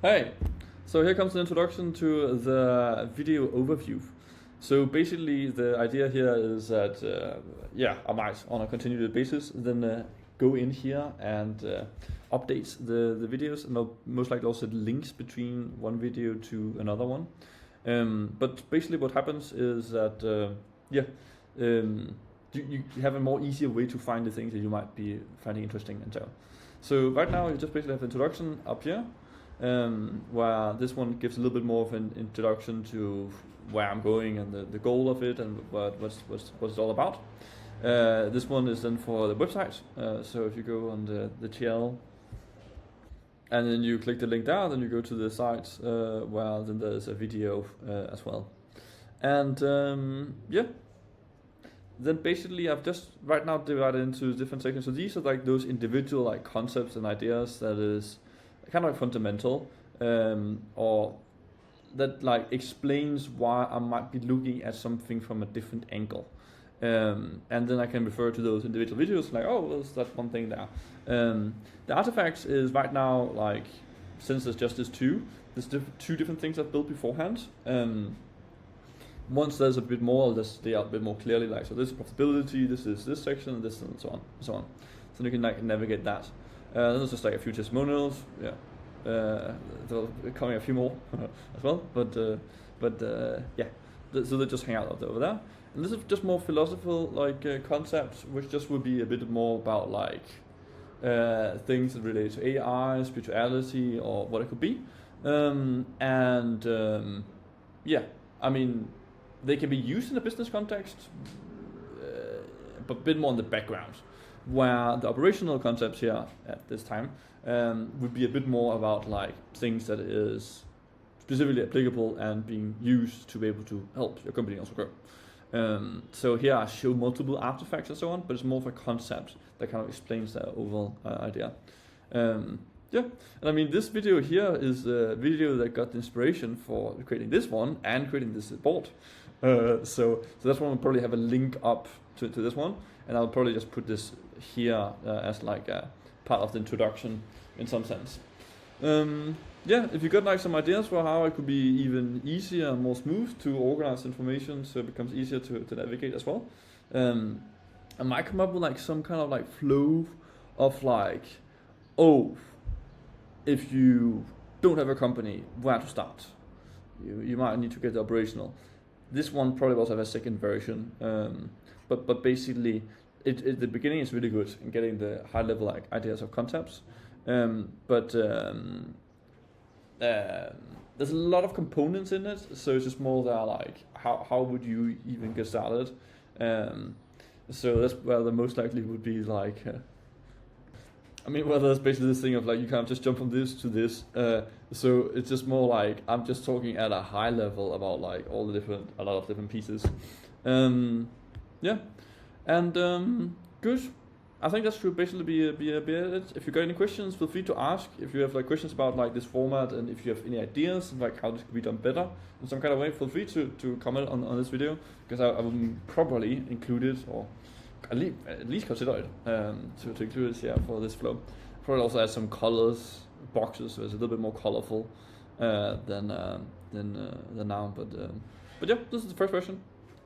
Hey, so here comes the introduction to the video overview. So basically the idea here is that, I might on a continued basis then go in here and update the videos, and I'll most likely also links between one video to another one. But basically what happens is that, you have a more easier way to find the things that you might be finding interesting and so. So right now you just basically have the introduction up here. Where this one gives a little bit more of an introduction to where I'm going and the goal of it and what it's all about. This one is then for the website. So if you go on the TL and then you click the link there, then you go to the site where then there's a video as well. And then basically I've just right now divided into different sections. So these are like those individual like concepts and ideas that is kind of like fundamental, or that like explains why I might be looking at something from a different angle, and then I can refer to those individual videos like, oh, there's that one thing there. The artifacts is right now like, since there's just this two different things I've built beforehand. Once there's a bit more, they are a bit more clearly like, so this is profitability, this is this section, this and so on and so on. So you can like navigate that. Then there's just like a few testimonials, there'll be coming a few more as well, so they just hang out over there. And this is just more philosophical like concepts, which just would be a bit more about like things that relate to AI, spirituality, or what it could be. I mean, they can be used in a business context, but a bit more in the background, where the operational concepts here at this time would be a bit more about like things that is specifically applicable and being used to be able to help your company also grow. So here I show multiple artifacts and so on, but it's more of a concept that kind of explains the overall idea. And I mean, this video here is a video that got the inspiration for creating this one and creating this board. So that's one will probably have a link up to this one, and I'll probably just put this here as like a part of the introduction in some sense. If you got like some ideas for how it could be even easier and more smooth to organize information so it becomes easier to navigate as well, I might come up with like some kind of like flow of like, if you don't have a company, where to start? You might need to get the operational. This one probably also have a second version, but basically, the beginning is really good in getting the high level like ideas of concepts. There's a lot of components in it, so it's just more there like how would you even get started? So that's where the most likely would be like. There's basically this thing of like you can't just jump from this to this. So it's just more like I'm just talking at a high level about like a lot of different pieces. Good. I think that should basically be it. If you got any questions, feel free to ask. If you have like questions about like this format, and if you have any ideas like how this could be done better in some kind of way, feel free to comment on this video, because I will probably include it, or at least consider it to include it here for this flow. Probably also add some colors boxes, so it's a little bit more colorful than now. But this is the first version.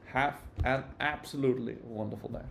Have an absolutely wonderful day.